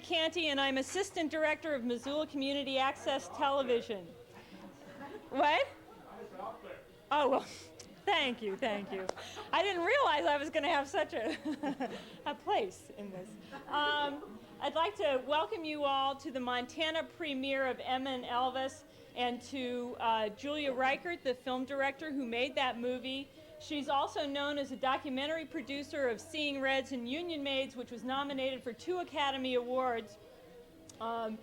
Canty, and I'm Assistant Director of Missoula Community Access Television. What? Oh, well, thank you, thank you. I didn't realize I was going to have such a, a place in this. I'd like to welcome you all to the Montana premiere of Emma and Elvis, and to Julia Reichert, the film director who made that movie. She's also known as a documentary producer of Seeing Reds and Union Maids, which was nominated for 2 Academy Awards. And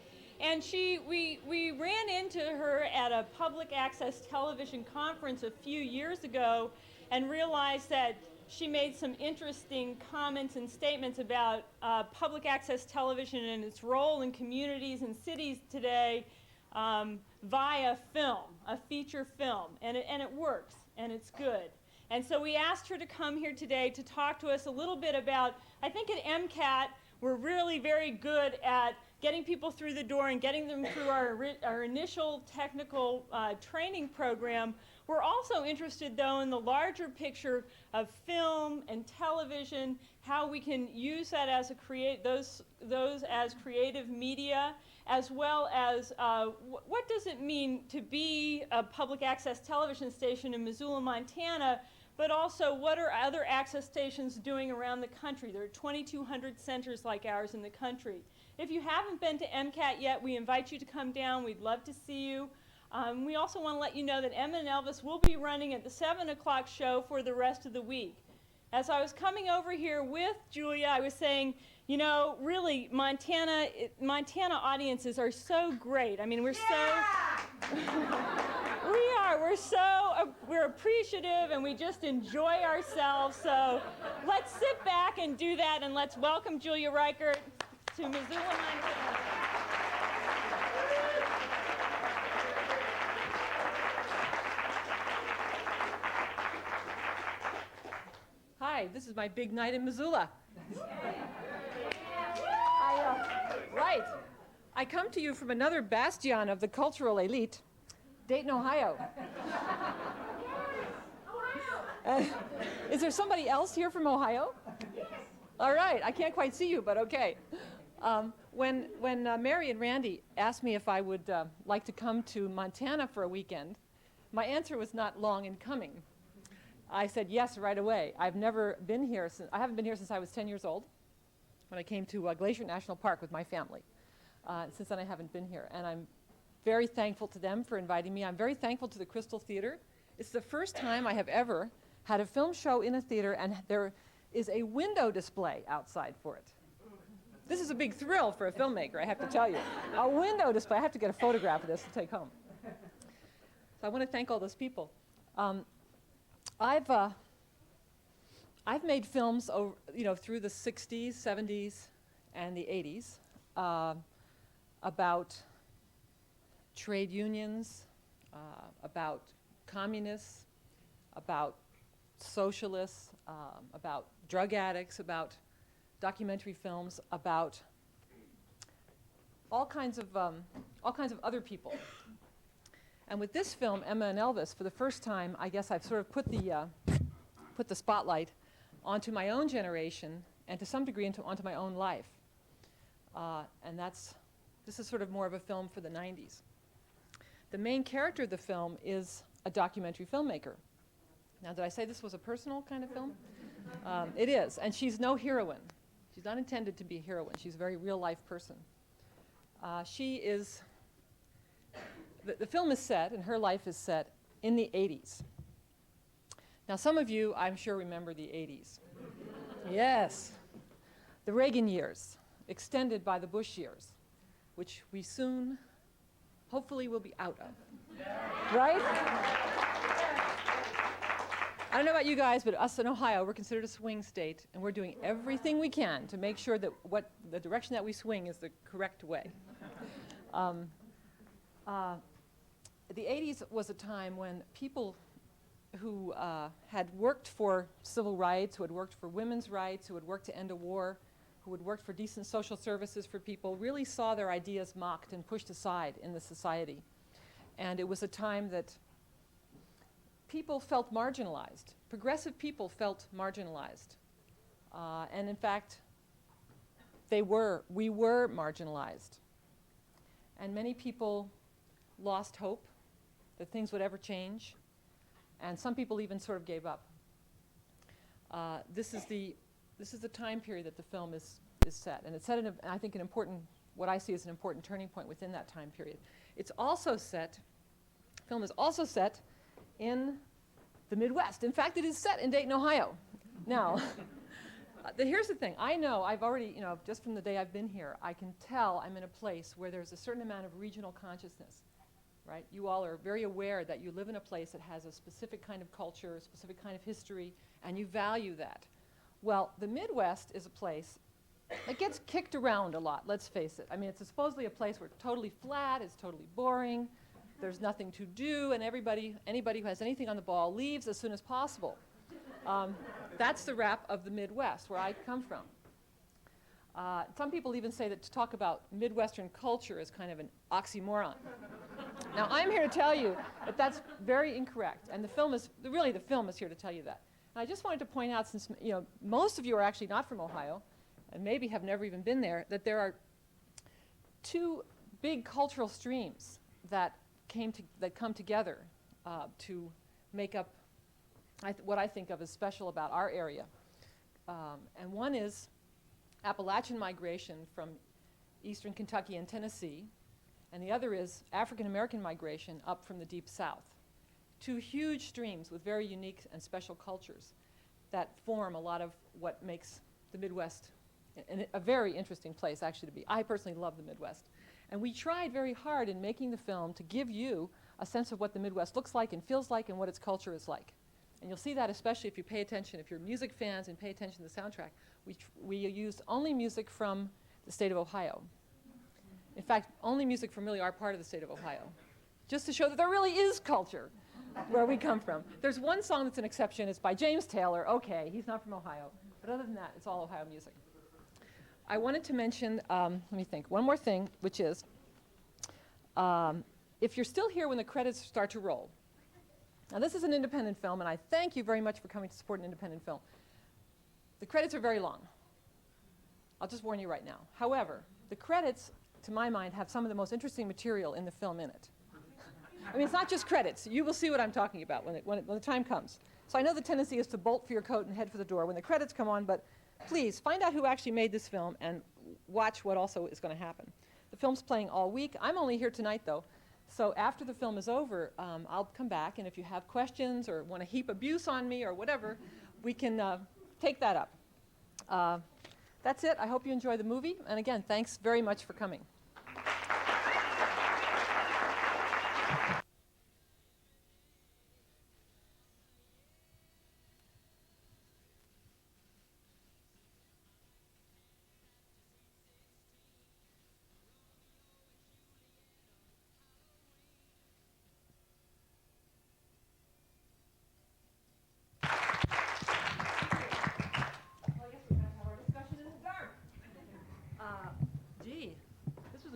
we ran into her at a public access television conference a few years ago and realized that she made some interesting comments and statements about public access television and its role in communities and cities today via film, a feature film. And it works, and it's good. And so we asked her to come here today to talk to us a little bit about, I think at MCAT, we're really very good at getting people through the door and getting them through our initial technical training program. We're also interested, though, in the larger picture of film and television, how we can use that as those as creative media, as well as what does it mean to be a public access television station in Missoula, Montana, but also what are other access stations doing around the country? There are 2,200 centers like ours in the country. If you haven't been to MCAT yet, we invite you to come down. We'd love to see you. We also want to let you know that Emma and Elvis will be running at the 7 o'clock show for the rest of the week. As I was coming over here with Julia, I was saying, you know, really, Montana audiences are so great. I mean, we're we're appreciative, and we just enjoy ourselves. So let's sit back and do that, and let's welcome Julia Reichert to Missoula, Montana. Hi, this is my big night in Missoula. Right. I come to you from another bastion of the cultural elite, Dayton, Ohio. Is there somebody else here from Ohio? All right, I can't quite see you, but okay. When Mary and Randy asked me if I would like to come to Montana for a weekend, my answer was not long in coming. I said yes right away. I haven't been here since I was 10 years old, when I came to Glacier National Park with my family. Since then I haven't been here, and I'm very thankful to them for inviting me. I'm very thankful to the Crystal Theater. It's the first time I have ever had a film show in a theater, and there is a window display outside for it. This is a big thrill for a filmmaker, I have to tell you. A window display. I have to get a photograph of this to take home. So I want to thank all those people. I've made films over, through the 60s, 70s, and the 80s about trade unions, about communists, about socialists, about drug addicts, about documentary films, about all kinds of other people. And with this film, Emma and Elvis, for the first time, I guess I've sort of put the spotlight onto my own generation, and to some degree onto my own life. And this is sort of more of a film for the 90s. The main character of the film is a documentary filmmaker. Now, did I say this was a personal kind of film? It is, and she's no heroine. She's not intended to be a heroine. She's a very real-life person. The film is set, and her life is set, in the 80s. Now, some of you, I'm sure, remember the 80s. Yes. The Reagan years, extended by the Bush years, which we soon, hopefully, will be out of. Right? I don't know about you guys, but us in Ohio, we're considered a swing state, and we're doing everything we can to make sure that the direction that we swing is the correct way. The 80s was a time when people who had worked for civil rights, who had worked for women's rights, who had worked to end a war, who had worked for decent social services for people, really saw their ideas mocked and pushed aside in the society. And it was a time that people felt marginalized. Progressive people felt marginalized. And in fact, we were marginalized. And many people lost hope that things would ever change. And some people even sort of gave up. This is the time period that the film is set. And it's set in, I think, what I see as an important turning point within that time period. It's also set, film is also set in the Midwest. In fact, it is set in Dayton, Ohio. Now, here's the thing. I know, I've already, just from the day I've been here, I can tell I'm in a place where there's a certain amount of regional consciousness, right? You all are very aware that you live in a place that has a specific kind of culture, a specific kind of history, and you value that. Well, the Midwest is a place that gets kicked around a lot, let's face it. I mean, it's supposedly a place where it's totally flat, it's totally boring, there's nothing to do, and anybody who has anything on the ball leaves as soon as possible. That's the rap of the Midwest, where I come from. Some people even say that to talk about Midwestern culture is kind of an oxymoron. Now, I'm here to tell you that that's very incorrect, and the film is here to tell you that. And I just wanted to point out, since most of you are actually not from Ohio, and maybe have never even been there, that there are two big cultural streams that come together to make up what I think of as special about our area. And one is Appalachian migration from eastern Kentucky and Tennessee, and the other is African American migration up from the deep south. Two huge streams with very unique and special cultures that form a lot of what makes the Midwest a very interesting place, actually, to be. I personally love the Midwest. And we tried very hard in making the film to give you a sense of what the Midwest looks like and feels like and what its culture is like. And you'll see that especially if you pay attention, if you're music fans and pay attention to the soundtrack. We used only music from the state of Ohio. In fact, only music from really our part of the state of Ohio, just to show that there really is culture where we come from. There's one song that's an exception. It's by James Taylor. Okay, he's not from Ohio. But other than that, it's all Ohio music. I wanted to mention, let me think, one more thing, which is, if you're still here when the credits start to roll. Now, this is an independent film, and I thank you very much for coming to support an independent film. The credits are very long. I'll just warn you right now. However, the credits, to my mind, have some of the most interesting material in the film in it. I mean, it's not just credits. You will see what I'm talking about when the time comes. So I know the tendency is to bolt for your coat and head for the door when the credits come on, but please find out who actually made this film and watch what also is going to happen. The film's playing all week. I'm only here tonight, though. So after the film is over, I'll come back, and if you have questions or want to heap abuse on me or whatever, we can take that up. That's it. I hope you enjoy the movie. And again, thanks very much for coming.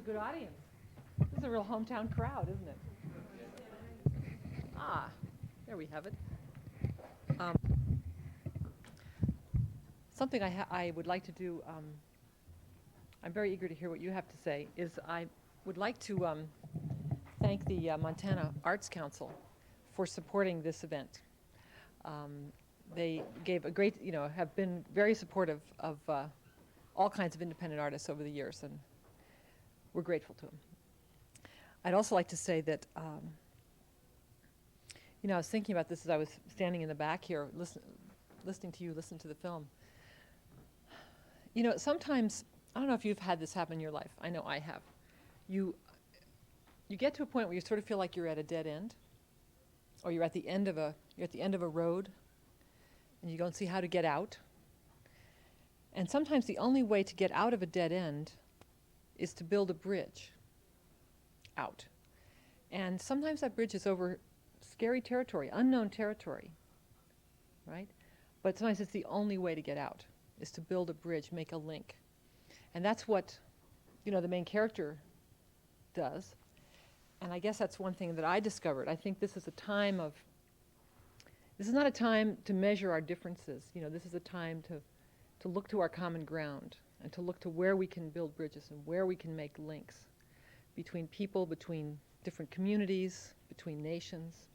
Good audience. This is a real hometown crowd, isn't it? There we have it. Something I would like to do, I'm very eager to hear what you have to say, is I would like to thank the Montana Arts Council for supporting this event. They gave a great, have been very supportive of all kinds of independent artists over the years, and we're grateful to them. I'd also like to say that, I was thinking about this as I was standing in the back here, listening to you listen to the film. Sometimes, I don't know if you've had this happen in your life. I know I have. You get to a point where you sort of feel like you're at a dead end, or you're at the end of a road, and you don't see how to get out. And sometimes the only way to get out of a dead end is to build a bridge out. And sometimes that bridge is over scary territory, unknown territory, right? But sometimes it's the only way to get out, is to build a bridge, make a link. And that's what, the main character does. And I guess that's one thing that I discovered. I think this is not a time to measure our differences. This is a time to look to our common ground and to look to where we can build bridges and where we can make links between people, between different communities, between nations.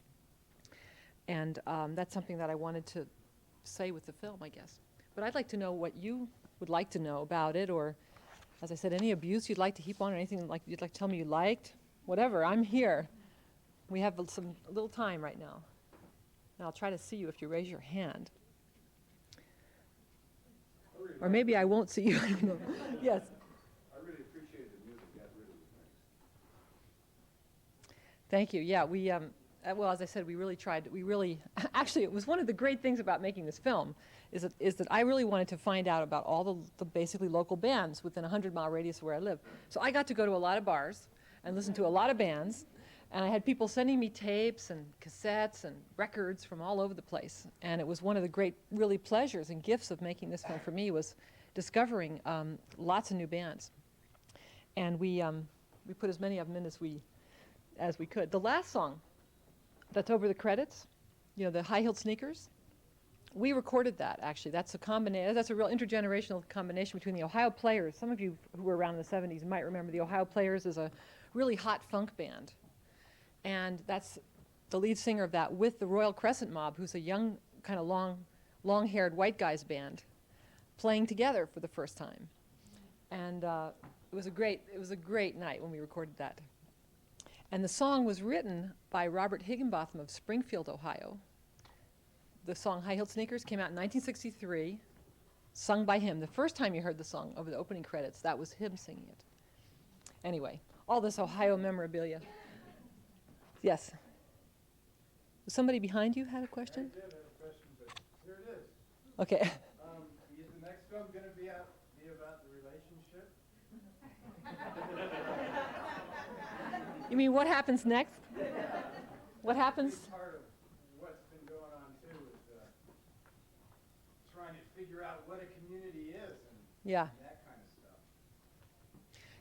And that's something that I wanted to say with the film, I guess. But I'd like to know what you would like to know about it, or, as I said, any abuse you'd like to heap on, or anything like you'd like to tell me you liked. Whatever, I'm here. We have a little time right now. And I'll try to see you if you raise your hand. Or maybe I won't see you. I don't know. Yes. I really appreciated the music. That really was nice. Thank you. Yeah, we, well, as I said, we really tried. We really, actually, it was one of the great things about making this film is that I really wanted to find out about all the basically local bands within a 100-mile radius of where I live. So I got to go to a lot of bars and listen to a lot of bands. And I had people sending me tapes and cassettes and records from all over the place. And it was one of the great, really, pleasures and gifts of making this film for me was discovering lots of new bands. And we put as many of them in as we could. The last song that's over the credits, you know, the high-heeled sneakers, we recorded that, actually. That's a combination. That's a real intergenerational combination between the Ohio Players. Some of you who were around in the 70s might remember the Ohio Players as a really hot funk band. And that's the lead singer of that with the Royal Crescent Mob, who's a young, kind of long-haired white guys band, playing together for the first time. And it was a great night when we recorded that. And the song was written by Robert Higginbotham of Springfield, Ohio. The song High-Heeled Sneakers came out in 1963, sung by him. The first time you heard the song over the opening credits, that was him singing it. Anyway, all this Ohio memorabilia. Yes. Somebody behind you had a question? I did have a question, but here it is. Okay. Is the next film going to be about the relationship? You mean what happens next? What happens? Part of what's been going on too is trying to figure out what a community is and Yeah. that kind of stuff.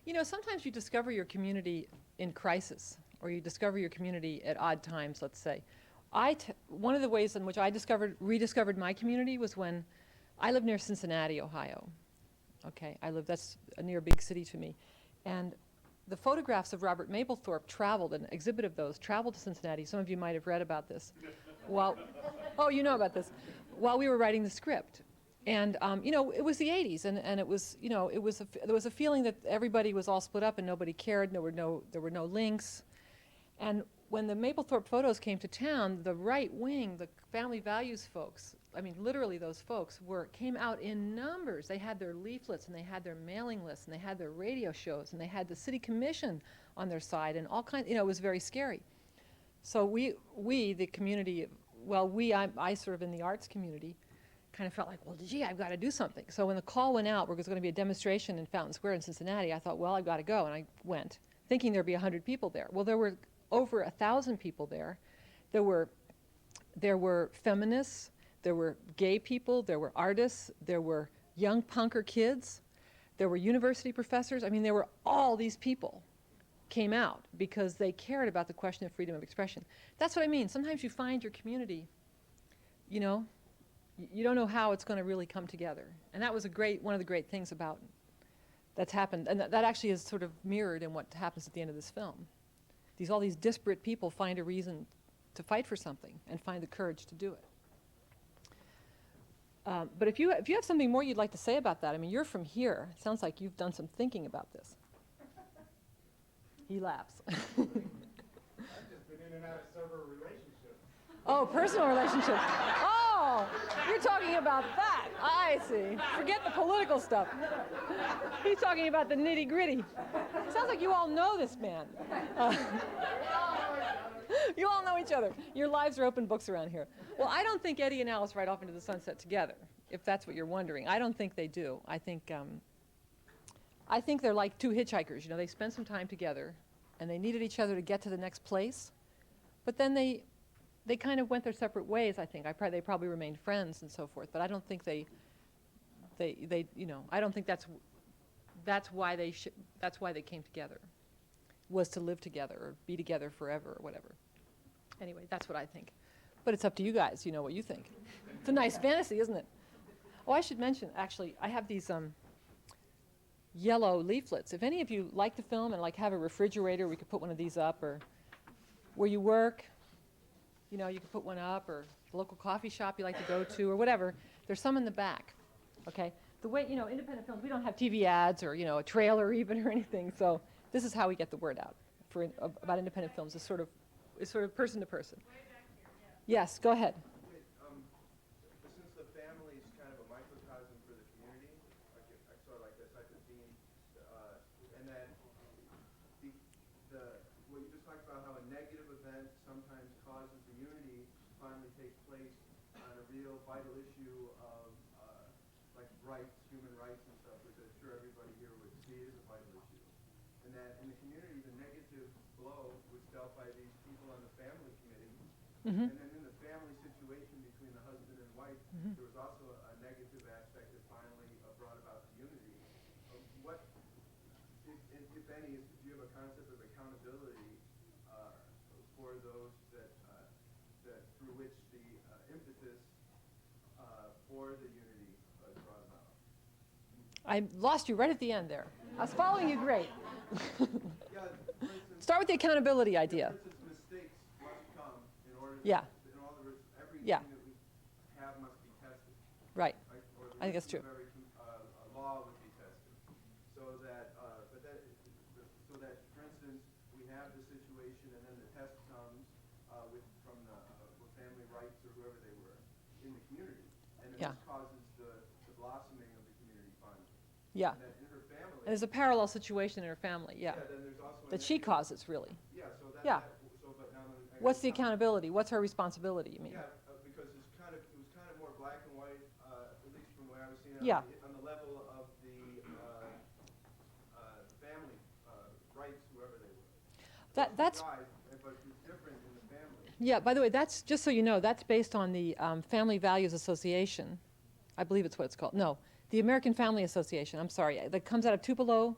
You know, sometimes you discover your community in crisis, or you discover your community at odd times, let's say. One of the ways in which I rediscovered my community was when I live near Cincinnati, Ohio. Okay, that's a near big city to me. And the photographs of Robert Mapplethorpe traveled, an exhibit of those traveled to Cincinnati. Some of you might have read about this. Oh, you know about this. While we were writing the script. And, you know, it was the 80s, and it was, you know, there was a feeling that everybody was all split up and nobody cared, there were no links. And when the Mapplethorpe photos came to town, the right wing, the family values folks, I mean, literally those folks came out in numbers. They had their leaflets, and they had their mailing lists, and they had their radio shows, and they had the city commission on their side, and all kinds, you know, it was very scary. So we the community, well, I sort of in the arts community, kind of felt like, well, gee, I've got to do something. So when the call went out, where there was going to be a demonstration in Fountain Square in Cincinnati, I thought, well, I've got to go, and I went, thinking there'd be 100 people there. Well, there were over 1,000 people there. There were feminists, there were gay people, there were artists, there were young punker kids, there were university professors. I mean, there were all these people came out because they cared about the question of freedom of expression. That's what I mean. Sometimes you find your community, you know, you don't know how it's going to really come together. And that was one of the great things about that's happened. And that actually is sort of mirrored in what happens at the end of this film. All these disparate people find a reason to fight for something and find the courage to do it. But if you have something more you'd like to say about that, I mean, you're from here. It sounds like you've done some thinking about this. He laughs. I've just been in and out of several relationships. Oh, personal relationships. Oh, you're talking about that. I see. Forget the political stuff. He's talking about the nitty-gritty. Sounds like you all know this man. You all know each other. Your lives are open books around here. Well, I don't think Eddie and Alice ride off into the sunset together, if that's what you're wondering. I don't think they do. I think they're like two hitchhikers. You know, they spend some time together, and they needed each other to get to the next place. But then they kind of went their separate ways, I think. They probably remained friends and so forth. But I don't think they you know, I don't think that's why they came together, was to live together or be together forever or whatever. Anyway, that's what I think. But it's up to you guys, you know what you think. It's a nice fantasy, isn't it? Oh, I should mention, actually, I have these yellow leaflets. If any of you like the film and like have a refrigerator, we could put one of these up, or where you work, you know, you could put one up, or the local coffee shop you like to go to, or whatever. There's some in the back, okay? The way, you know, independent films, we don't have TV ads or, you know, a trailer even or anything, so this is how we get the word out for about independent films. It's sort of person to person. Yes, go ahead. Since the family is kind of a microcosm for the community, I sort of like that type of theme, and that what you just talked about, how a negative event sometimes causes the unity to finally take place on a real vital issue of like rights, human rights and stuff, which I'm sure everybody here would see as a vital issue. And that in the community, the negative blow was dealt by these people on the family committee. Mm-hmm. And then in the family situation between the husband and wife, Mm-hmm. there was also a negative aspect that finally brought about the unity. What, if any, do you have a concept of accountability for those that through which the impetus for the unity is brought about? I lost you right at the end there. I was following you great. Yeah, for instance, Start with the accountability idea. for instance, mistakes must come in order to, Yeah. in other words, everything Yeah. that we have must be tested. Right. Right? Or the I think that's wisdom true. of every law would be tested. So that, so that, for instance, we have the situation, and then the test comes from the family rights or whoever they were in the community, and then Yeah. this causes the blossoming of the community finally. Yeah. And that in her family. And there's a parallel situation in her family, yeah, Then there's also that she causes, really. Yeah. So that. Yeah. But now What's the accountability? What's her responsibility, you mean? Yeah, because it was kind of more black and white, at least from what I was seeing. Yeah. On the level of the family rights, whoever they were. That's Right, but it's different in the family. Yeah, by the way, that's, just so you know, that's based on the Family Values Association. I believe it's what it's called. No, the American Family Association, I'm sorry, that comes out of Tupelo,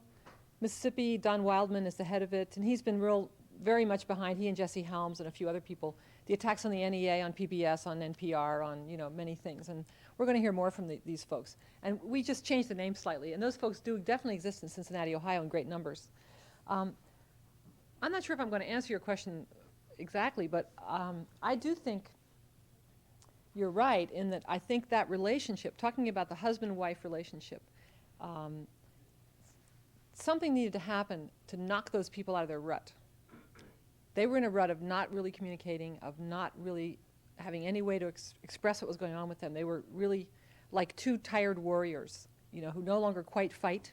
Mississippi. Don Wildman is the head of it, and he's been very much behind, he and Jesse Helms and a few other people, the attacks on the NEA, on PBS, on NPR, on, you know, many things. And we're going to hear more from these folks. And we just changed the name slightly, and those folks do definitely exist in Cincinnati, Ohio in great numbers. I'm not sure if I'm going to answer your question exactly, but I do think you're right in that I think that relationship, talking about the husband-wife relationship, something needed to happen to knock those people out of their rut. They were in a rut of not really communicating, of not really having any way to express what was going on with them. They were really like two tired warriors, you know, who no longer quite fight,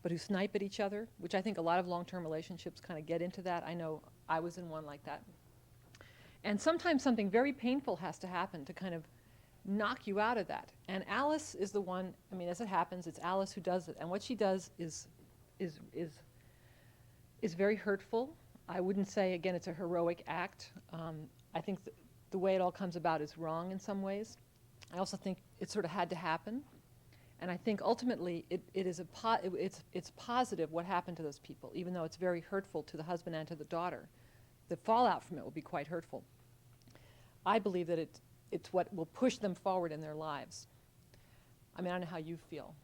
but who snipe at each other, which I think a lot of long-term relationships kind of get into that. I know I was in one like that. And sometimes something very painful has to happen to kind of knock you out of that. And Alice is the one, I mean, as it happens, it's Alice who does it. And what she does is very hurtful. I wouldn't say, again, it's a heroic act. I think the way it all comes about is wrong in some ways. I also think it sort of had to happen. And I think ultimately it's positive what happened to those people, even though it's very hurtful to the husband and to the daughter. The fallout from it will be quite hurtful. I believe that it's what will push them forward in their lives. I mean, I don't know how you feel,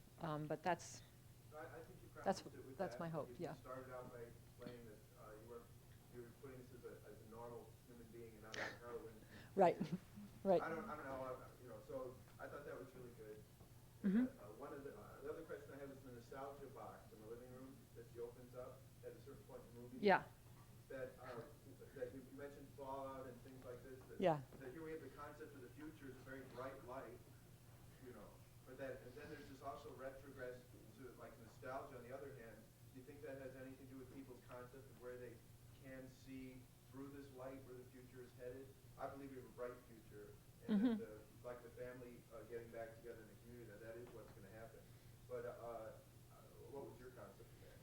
but I think you practiced it with that's that. my hope, You yeah. started out by explaining that you were putting this as a normal human being and not as a heroine. Right, right. I don't know, you know, so I thought that was really good. Mm-hmm. One of the other question I had was the nostalgia box in the living room that she opens up at a certain point in the movie. Yeah, That you mentioned fallout and things like this. yeah. That here we have the concept of the future as a very bright light, you know, but and then there's this also retrogress to like nostalgia on the other hand. Do you think that has anything to do with people's concept of where they can see through this light where the future is headed? I believe we have a bright future, and that like the family getting back together in the community, that is what's going to happen. But what was your concept of that?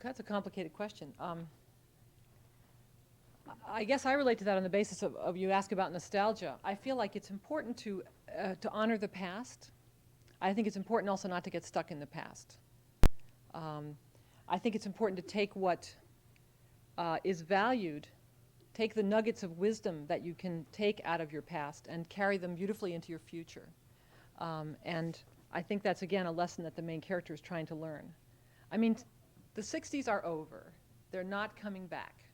That's a complicated question. I guess I relate to that on the basis of you ask about nostalgia. I feel like it's important to honor the past. I think it's important also not to get stuck in the past. I think it's important to take what is valued, take the nuggets of wisdom that you can take out of your past and carry them beautifully into your future. And I think that's, again, a lesson that the main character is trying to learn. I mean, the 60s are over. They're not coming back,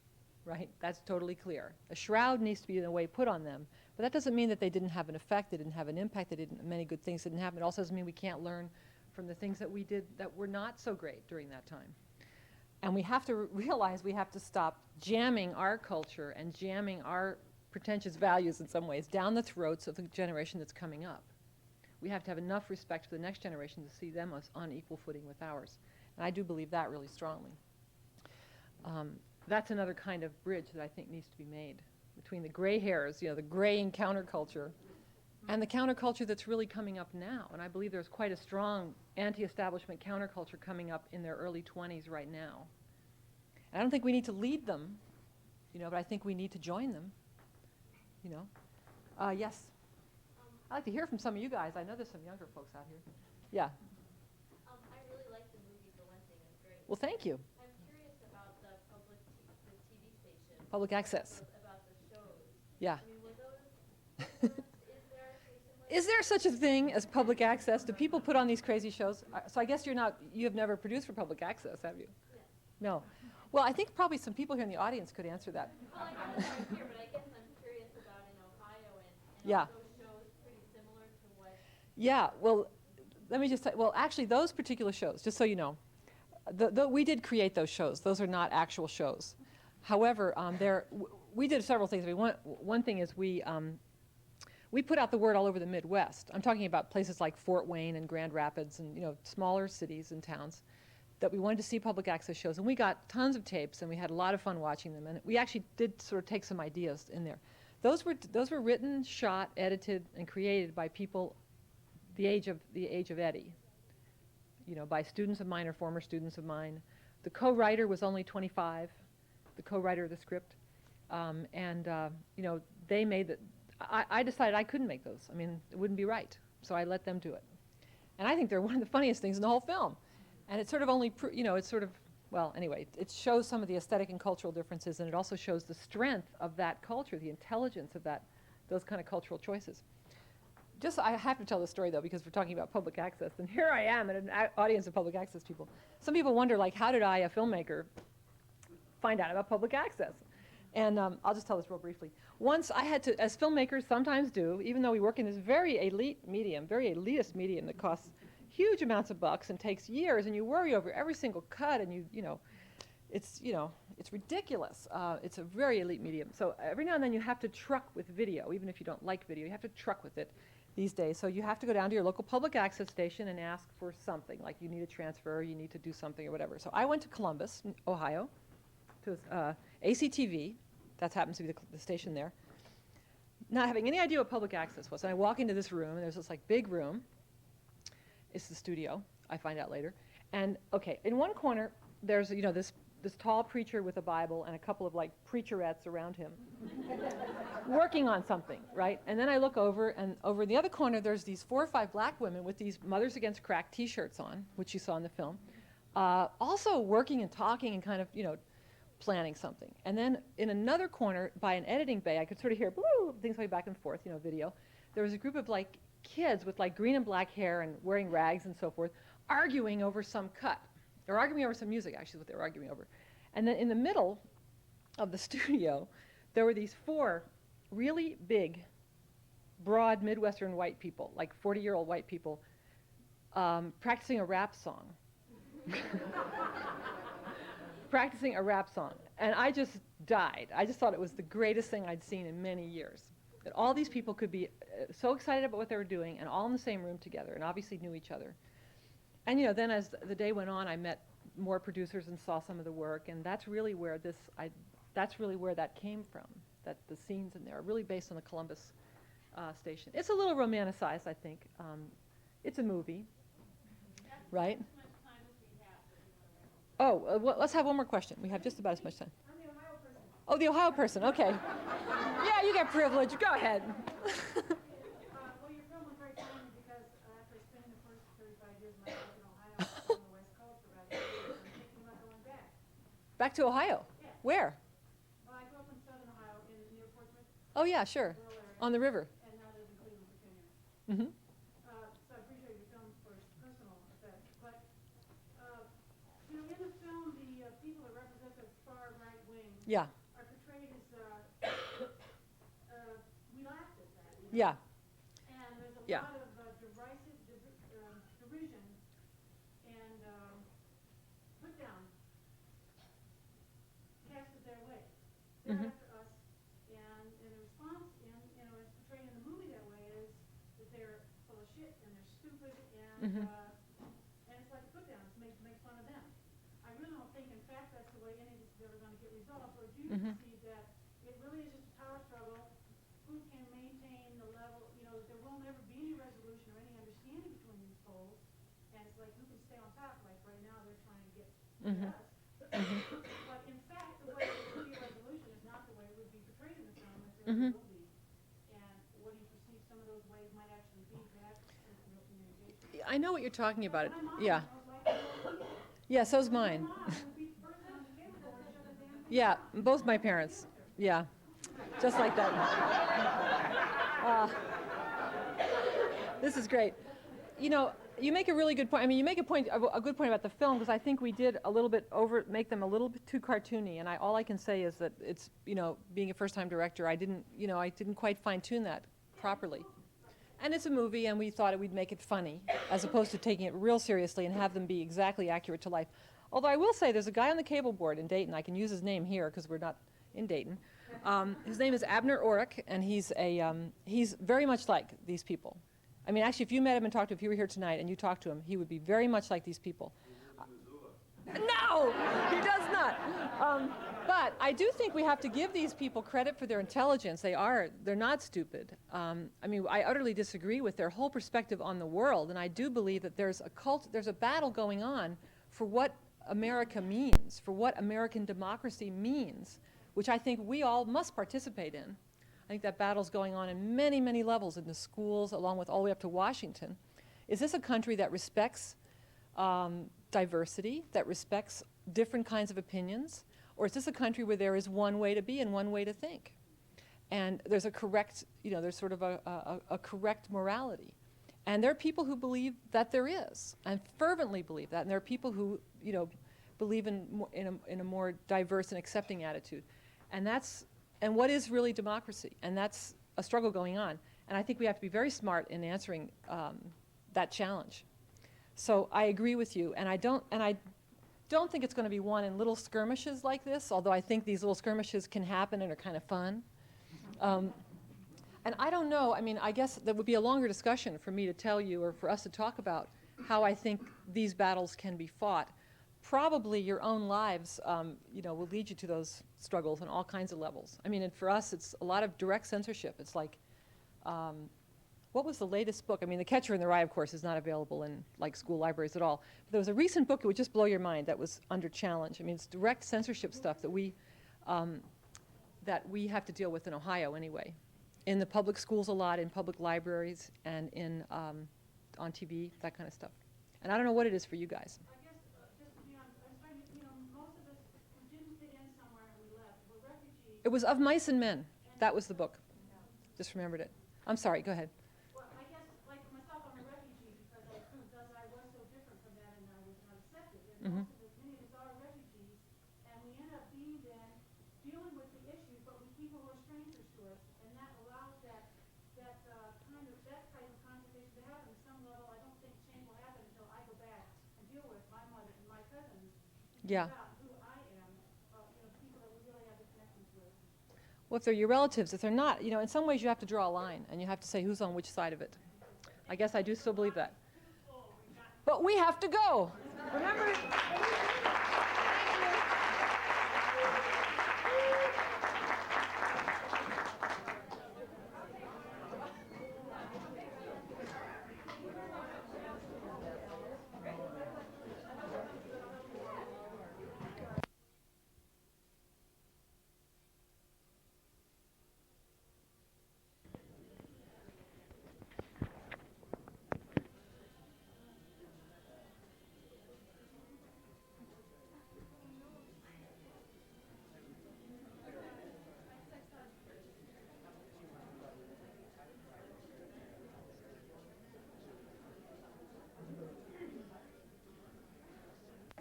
right? That's totally clear. A shroud needs to be, in a way, put on them, but that doesn't mean that they didn't have an effect, they didn't have an impact, many good things didn't happen. It also doesn't mean we can't learn from the things that we did that were not so great during that time. And we have to realize we have to stop jamming our culture and jamming our pretentious values in some ways down the throats of the generation that's coming up. We have to have enough respect for the next generation to see them as on equal footing with ours. And I do believe that really strongly. That's another kind of bridge that I think needs to be made between the gray hairs, the graying counterculture, and the counterculture that's really coming up now. And I believe there's quite a strong anti-establishment counterculture coming up in their early 20s right now. And I don't think we need to lead them, but I think we need to join them, Yes? I'd like to hear from some of you guys. I know there's some younger folks out here. Yeah. I really like the movie for one thing. It's great. Well, thank you. I'm curious about the TV station. Public access. About the shows. Yeah. I mean, were those, Is there such a thing as public access? Do people put on these crazy shows? So I guess you have never produced for public access, have you? Yes. No. Well, I think probably some people here in the audience could answer that. Well, I guess I'm here, but I guess I'm curious about in Ohio and Yeah. are those shows pretty similar to what? Yeah, well, let me just say, well, actually, those particular shows, just so you know, we did create those shows. Those are not actual shows. However, we did several things. One thing is we put out the word all over the Midwest. I'm talking about places like Fort Wayne and Grand Rapids and smaller cities and towns that we wanted to see public access shows. And we got tons of tapes, and we had a lot of fun watching them. And we actually did sort of take some ideas in there. Those were written, shot, edited, and created by people the age of Eddie, by students of mine or former students of mine. The co-writer was only 25, the co-writer of the script. They made it. I decided I couldn't make those. I mean, it wouldn't be right. So I let them do it. And I think they're one of the funniest things in the whole film. And it's sort of only, anyway, it shows some of the aesthetic and cultural differences, and it also shows the strength of that culture, the intelligence of those kind of cultural choices. I have to tell the story, though, because we're talking about public access, and here I am in an audience of public access people. Some people wonder, how did I, a filmmaker, find out about public access? And I'll just tell this real briefly. Once I had to, as filmmakers sometimes do, even though we work in this very elite medium, very elitist medium that costs huge amounts of bucks and takes years, and you worry over every single cut, and it's ridiculous. It's a very elite medium. So every now and then you have to truck with video, even if you don't like video. You have to truck with it these days. So you have to go down to your local public access station and ask for something, like you need a transfer, you need to do something or whatever. So I went to Columbus, Ohio, to ACTV. That happens to be the station there. Not having any idea what public access was. And I walk into this room, and there's this big room. It's the studio, I find out later. And in one corner, there's this tall preacher with a Bible and a couple of preacherettes around him working on something, right? And then I look over, and over in the other corner, there's these 4 or 5 black women with these Mothers Against Crack t-shirts on, which you saw in the film, also working and talking and kind of, planning something. And then in another corner, by an editing bay, I could sort of hear things going back and forth, video. There was a group of kids with green and black hair and wearing rags and so forth, arguing over some cut. They're arguing over some music, actually, is what they were arguing over. And then in the middle of the studio, there were these 4 really big, broad Midwestern white people, 40-year-old white people, practicing a rap song. Practicing a rap song. And I just died. I just thought it was the greatest thing I'd seen in many years. That all these people could be so excited about what they were doing and all in the same room together and obviously knew each other. And then as the day went on, I met more producers and saw some of the work, and that's really where that came from. That the scenes in there are really based on the Columbus station. It's a little romanticized, I think. It's a movie, right? Oh, let's have one more question. We have just about as much time. I'm the Ohio person. Oh, the Ohio person. Okay. Yeah, you get privilege. Go ahead. Well, your film was very timely because after spending the first 35 years of my life in Ohio on the West Coast for about 8 years, I'm thinking about going back. Back to Ohio? Yeah. Where? Well, I grew up in southern Ohio near Portsmouth, Oh, yeah, sure. rural area, On the river. and now live in Cleveland for 10 years. Mm-hmm. So I appreciate your film for Yeah. are portrayed as, we laughed at that. Yeah. And there's a Yeah. lot of derision and put down casted their way. They're Mhm. after us, and the response as portrayed in the movie that way is that they're full of shit and they're stupid and it's like a put down. It's make fun of them. I really don't think, in fact, that's the way any of this is ever going to get resolved. Or do you see that it really is just a power struggle? Who can maintain the level? That there will never be any resolution or any understanding between these poles, and it's like who can stay on top? Like right now, they're trying to get us. But in fact, the way it would be a resolution is not the way it would be portrayed in the film. If there will be. And what do you perceive some of those ways might actually be, perhaps, in real communication? I know what you're talking about. My mom, Yeah. Yeah, so's mine. would be the first one on the cable board to shut it down. Yeah, both my parents. Yeah, just like that. This is great. You make a really good point. I mean, you make a good point about the film, because I think we did a little bit make them a little bit too cartoony. And all I can say is that it's, being a first-time director, I didn't quite fine-tune that properly. And it's a movie, and we thought we'd make it funny, as opposed to taking it real seriously and have them be exactly accurate to life. Although I will say, there's a guy on the cable board in Dayton. I can use his name here because we're not in Dayton. His name is Abner Orrick, and he's very much like these people. I mean, actually, if you met him and talked to him, if you were here tonight and you talked to him, he would be very much like these people. No, he does not. But I do think we have to give these people credit for their intelligence. They're not stupid. I mean, I utterly disagree with their whole perspective on the world, and I do believe that there's a battle going on for what America means, for what American democracy means, which I think we all must participate in. I think that battle's going on in many, many levels in the schools, along with all the way up to Washington. Is this a country that respects diversity, that respects different kinds of opinions? Or is this a country where there is one way to be and one way to think? And there's a correct, there's sort of a correct morality. And there are people who believe that there is, and fervently believe that. And there are people who, believe in a more diverse and accepting attitude. And what is really democracy? And that's a struggle going on. And I think we have to be very smart in answering that challenge. So I agree with you, and I don't think it's going to be won in little skirmishes like this, although I think these little skirmishes can happen and are kind of fun. And I don't know, I mean, I guess that would be a longer discussion for me to tell you, or for us to talk about how I think these battles can be fought. Probably your own lives, will lead you to those struggles on all kinds of levels. I mean, and for us, it's a lot of direct censorship. It's like, what was the latest book? I mean, The Catcher in the Rye, of course, is not available in school libraries at all. But there was a recent book that would just blow your mind that was under challenge. I mean, it's direct censorship stuff that we have to deal with in Ohio anyway. In the public schools a lot, in public libraries, and on TV, that kind of stuff. And I don't know what it is for you guys. I guess, just to be honest, I was trying to, most of us, we didn't fit in somewhere and we left. We're refugees. It was Of Mice and Men. That was the book. Just remembered it. I'm sorry, go ahead. Well, I guess, like myself, I'm a refugee because I was so different from that and I was not accepted. And most of us, many of us are refugees, and we end up being then dealing with the issues, but with people who are strangers to us, and that allows that type of conversation to happen. At some level, I don't think change will happen until I go back and deal with my mother and my cousins. Yeah. About who I am, people that we really have the connections with. Well, if they're your relatives, if they're not, in some ways you have to draw a line, and you have to say who's on which side of it. I guess I do still believe that. But we have to go. Remember?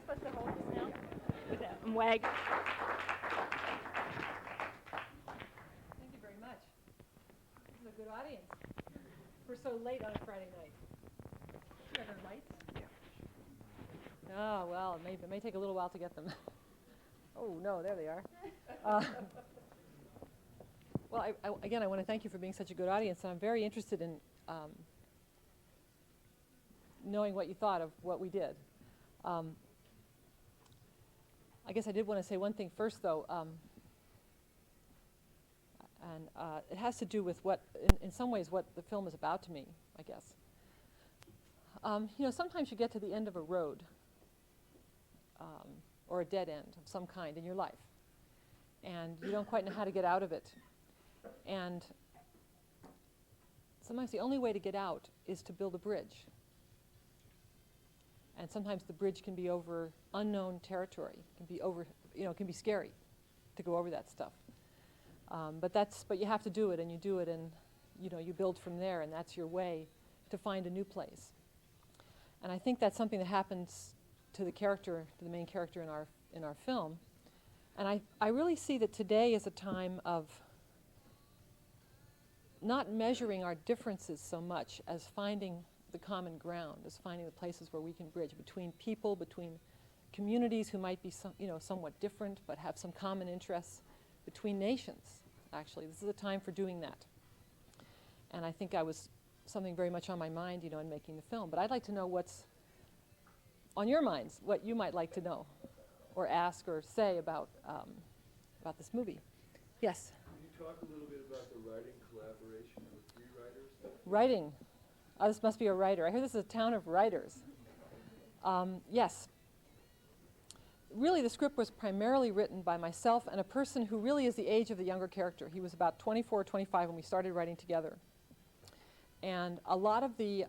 Supposed to hold this now? With that wag. good audience for so late on a Friday night. You have our lights? Yeah. Oh, well, it may take a little while to get them. Oh, no, there they are. Well, again, I want to thank you for being such a good audience, and I'm very interested in knowing what you thought of what we did. I guess I did want to say one thing first, though, and it has to do with what, in some ways, what the film is about to me, I guess. Sometimes you get to the end of a road or a dead end of some kind in your life, and you don't quite know how to get out of it. And sometimes the only way to get out is to build a bridge. And sometimes the bridge can be over unknown territory. It can be over, it can be scary to go over that stuff. But you have to do it, and you do it, and you build from there, and that's your way to find a new place. And I think that's something that happens to the character, to the main character in our film. And I really see that today is a time of not measuring our differences so much as finding the common ground, as finding the places where we can bridge between people, between communities who might be somewhat different but have some common interests, between nations, actually. This is a time for doing that. And I think I was something very much on my mind, in making the film. But I'd like to know what's on your minds, what you might like to know or ask or say about this movie. Yes? Can you talk a little bit about the writing collaboration with 3 writers? Writing. Oh, this must be a writer. I hear this is a town of writers. Yes. Really, the script was primarily written by myself and a person who really is the age of the younger character. He was about 24 or 25 when we started writing together. And a lot of the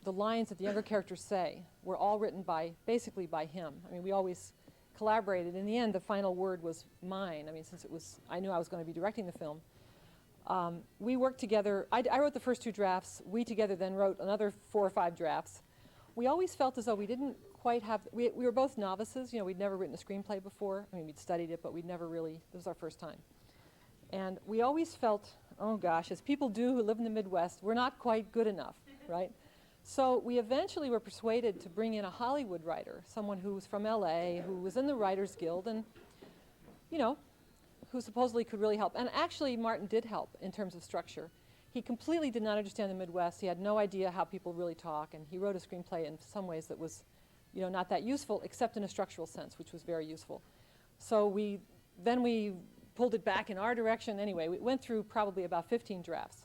lines that the younger characters say were all written basically by him. I mean, we always collaborated. In the end, the final word was mine. I mean, since I knew I was going to be directing the film. We worked together. I wrote the first 2 drafts. We together then wrote another 4 or 5 drafts. We always felt as though we didn't quite have, we were both novices. We'd never written a screenplay before. I mean, we'd studied it, but we'd never really, this was our first time. And we always felt, oh gosh, as people do who live in the Midwest, we're not quite good enough, right? So we eventually were persuaded to bring in a Hollywood writer, someone who was from LA, who was in the Writers Guild, and, who supposedly could really help. And actually, Martin did help in terms of structure. He completely did not understand the Midwest. He had no idea how people really talk, and he wrote a screenplay in some ways that was, not that useful, except in a structural sense, which was very useful. So then we pulled it back in our direction. Anyway, we went through probably about 15 drafts,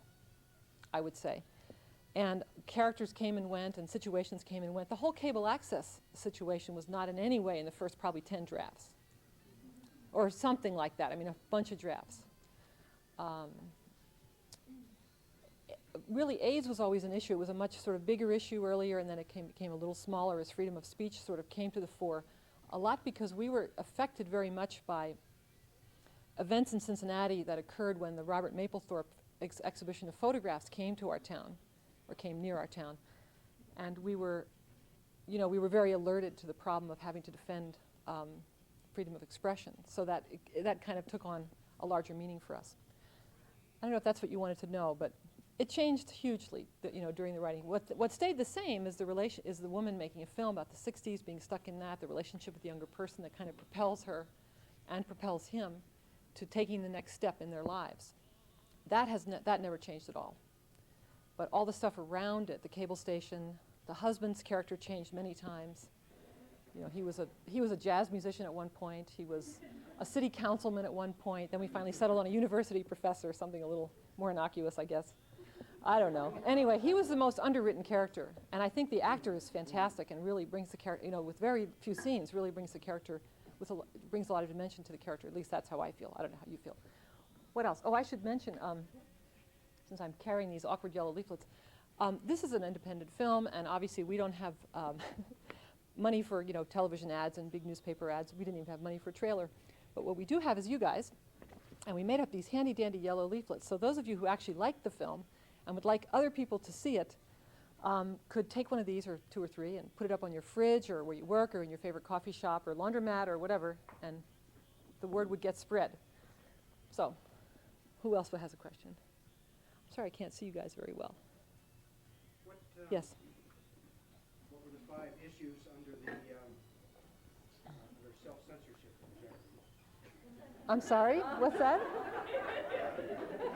I would say. And characters came and went, and situations came and went. The whole cable access situation was not in any way in the first probably 10 drafts. Or something like that. I mean, a bunch of drafts. Really, AIDS was always an issue. It was a much sort of bigger issue earlier, and then it became a little smaller as freedom of speech sort of came to the fore. A lot because we were affected very much by events in Cincinnati that occurred when the Robert Mapplethorpe exhibition of photographs came to our town, or came near our town. And we were very alerted to the problem of having to defend freedom of expression, so that that kind of took on a larger meaning for us. I don't know if that's what you wanted to know, but it changed hugely, during the writing. What stayed the same is the woman making a film about the 60s, being stuck in that, the relationship with the younger person that kind of propels her and propels him to taking the next step in their lives. That never changed at all. But all the stuff around it, the cable station, the husband's character changed many times. He was a jazz musician at one point. He was a city councilman at one point. Then we finally settled on a university professor, something a little more innocuous, I guess. I don't know. Anyway, he was the most underwritten character. And I think the actor is fantastic and really brings the character, with very few scenes, really brings the character, brings a lot of dimension to the character. At least that's how I feel. I don't know how you feel. What else? Oh, I should mention, since I'm carrying these awkward yellow leaflets, this is an independent film, and obviously we don't have money for television ads and big newspaper ads. We didn't even have money for a trailer. But what we do have is you guys, and we made up these handy-dandy yellow leaflets. So those of you who actually like the film and would like other people to see it could take one of these, or 2 or 3, and put it up on your fridge or where you work or in your favorite coffee shop or laundromat or whatever, and the word would get spread. So who else has a question? Sorry, I can't see you guys very well. What, Yes. what were the 5 issues under the under self-censorship in the character? I'm sorry, what's that?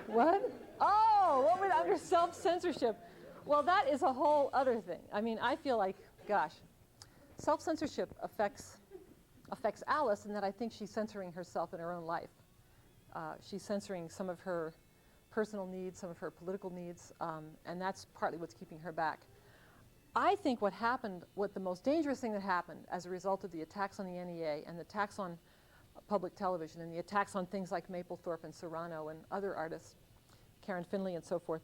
What? Oh, what would under self-censorship? Well, that is a whole other thing. I mean, I feel like, gosh, self-censorship affects Alice in that I think she's censoring herself in her own life. She's censoring some of her personal needs, some of her political needs, and that's partly what's keeping her back. I think what the most dangerous thing that happened as a result of the attacks on the NEA and the attacks on public television and the attacks on things like Mapplethorpe and Serrano and other artists, Karen Finley and so forth,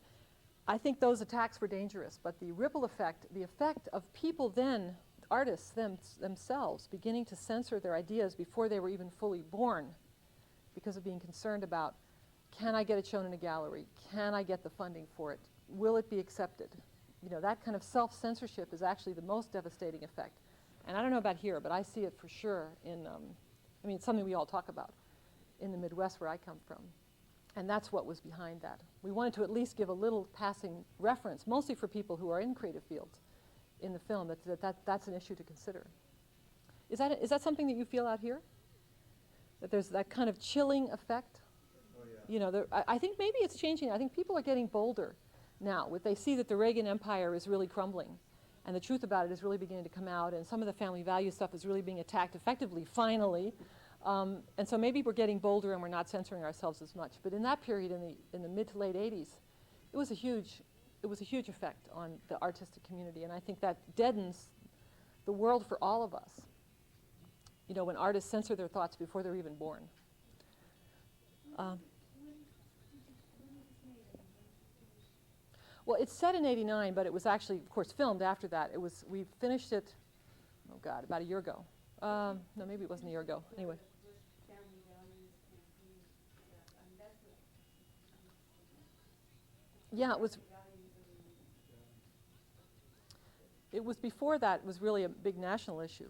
I think those attacks were dangerous, but the ripple effect, the effect of people then, artists themselves, beginning to censor their ideas before they were even fully born because of being concerned about, can I get it shown in a gallery? Can I get the funding for it? Will it be accepted? You know, that kind of self-censorship is actually the most devastating effect. And I don't know about here, but I see it for sure in, I mean, it's something we all talk about in the Midwest where I come from. And that's what was behind that. We wanted to at least give a little passing reference, mostly for people who are in creative fields in the film, that's an issue to consider. Is that something that you feel out here? That there's that kind of chilling effect? Oh, yeah. You know, I think maybe it's changing. I think people are getting bolder now. They see that the Reagan empire is really crumbling, and the truth about it is really beginning to come out, and some of the family value stuff is really being attacked effectively, finally. And so maybe we're getting bolder and we're not censoring ourselves as much. But in that period, in the mid to late 80s, it was a huge effect on the artistic community, and I think that deadens the world for all of us. You know, when artists censor their thoughts before they're even born. Well, it's set in '89, but it was actually, of course, filmed after that. We finished it, oh God, about a year ago. No, maybe it wasn't a year ago. Anyway. Yeah, it was before that. It was really a big national issue.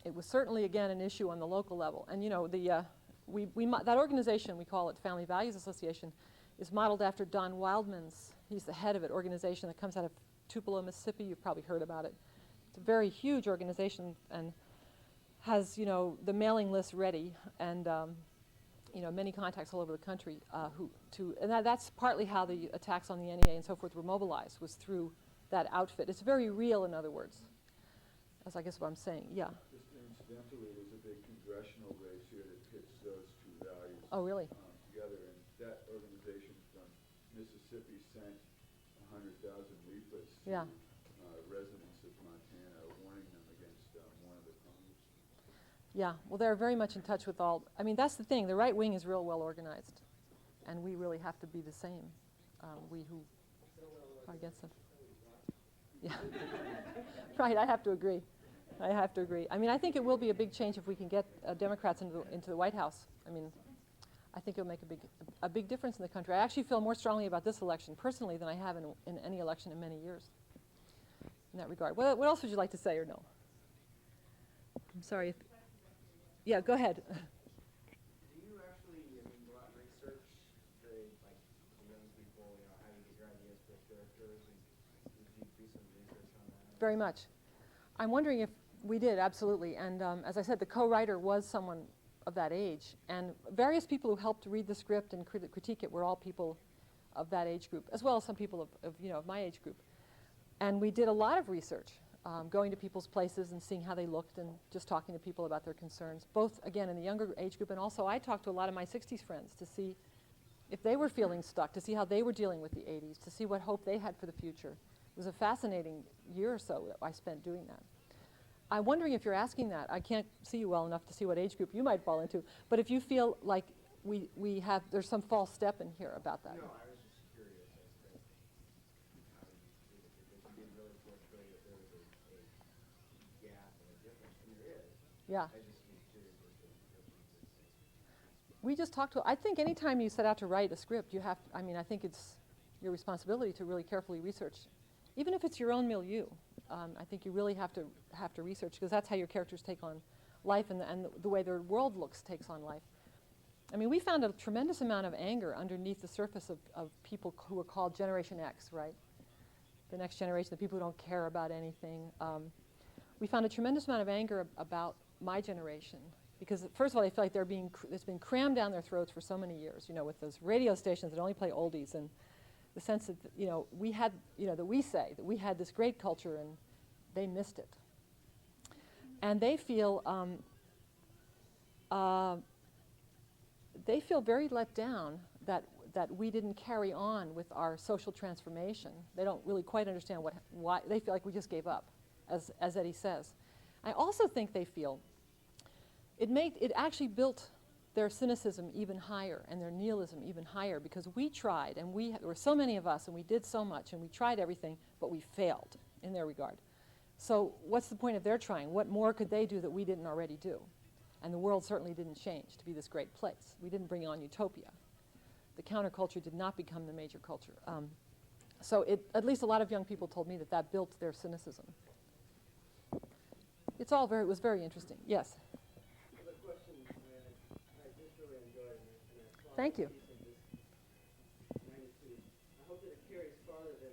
It was certainly, again, an issue on the local level. And, you know, that organization, we call it Family Values Association, is modeled after Don Wildman's, he's the head of it, organization that comes out of Tupelo, Mississippi. You've probably heard about it. It's a very huge organization and has, you know, the mailing list ready and, you know, many contacts all over the country and that's partly how the attacks on the NEA and so forth were mobilized, was through that outfit. It's very real, in other words. That's, I guess, what I'm saying. Yeah. Just incidentally, there's a big congressional race here that pits those two values Oh, really? Together, and that organization from Mississippi sent 100,000 leaflets to residents of Montana, warning them against one of the Congress. Yeah, well, they're very much in touch with all. I mean, that's the thing. The right wing is real well organized, and we really have to be the same. We who fight against them. Yeah, right. I have to agree. I mean, I think it will be a big change if we can get Democrats into the White House. I mean, I think it'll make a big difference in the country. I actually feel more strongly about this election personally than I have in any election in many years. In that regard, what else would you like to say or no? I'm sorry. Yeah, go ahead. Do you actually, go out and research the young people, how you get your ideas for characters, and did you do some research on that? Very much. I'm wondering if we did, absolutely. And as I said, the co-writer was someone of that age, and various people who helped read the script and critique it were all people of that age group, as well as some people of my age group. And we did a lot of research. Going to people's places and seeing how they looked and just talking to people about their concerns, both, again, in the younger age group, and also I talked to a lot of my 60s friends to see if they were feeling stuck, to see how they were dealing with the 80s, to see what hope they had for the future. It was a fascinating year or so that I spent doing that. I'm wondering if you're asking that. I can't see you well enough to see what age group you might fall into, but if you feel like there's some false step in here about that. No, I was just curious as to how you did it, because you didn't really portray that there was a gap and a difference, and there is. Yeah. I just was curious as to what you would say. We just talked to, I think anytime you set out to write a script, you have, I think it's your responsibility to really carefully research. Even if it's your own milieu, I think you really have to research, because that's how your characters take on life, and the way their world takes on life. I mean, we found a tremendous amount of anger underneath the surface of people who were called Generation X, right? The next generation, the people who don't care about anything. We found a tremendous amount of anger about my generation because, first of all, they feel like it's been crammed down their throats for so many years, you know, with those radio stations that only play oldies, and the sense that, you know, we had, you know, that we say that we had this great culture and they missed it. And they feel very let down that we didn't carry on with our social transformation. They don't really quite understand why. They feel like we just gave up, as Eddie says. I also think they feel it actually built their cynicism even higher and their nihilism even higher, because we tried, and there were so many of us, and we did so much, and we tried everything, but we failed in their regard. So what's the point of their trying? What more could they do that we didn't already do? And the world certainly didn't change to be this great place. We didn't bring on utopia. The counterculture did not become the major culture. So at least a lot of young people told me that built their cynicism. It was very interesting. Yes? The question I just really enjoyed, and I thought Thank you. a piece of this magnitude. I hope that it carries farther than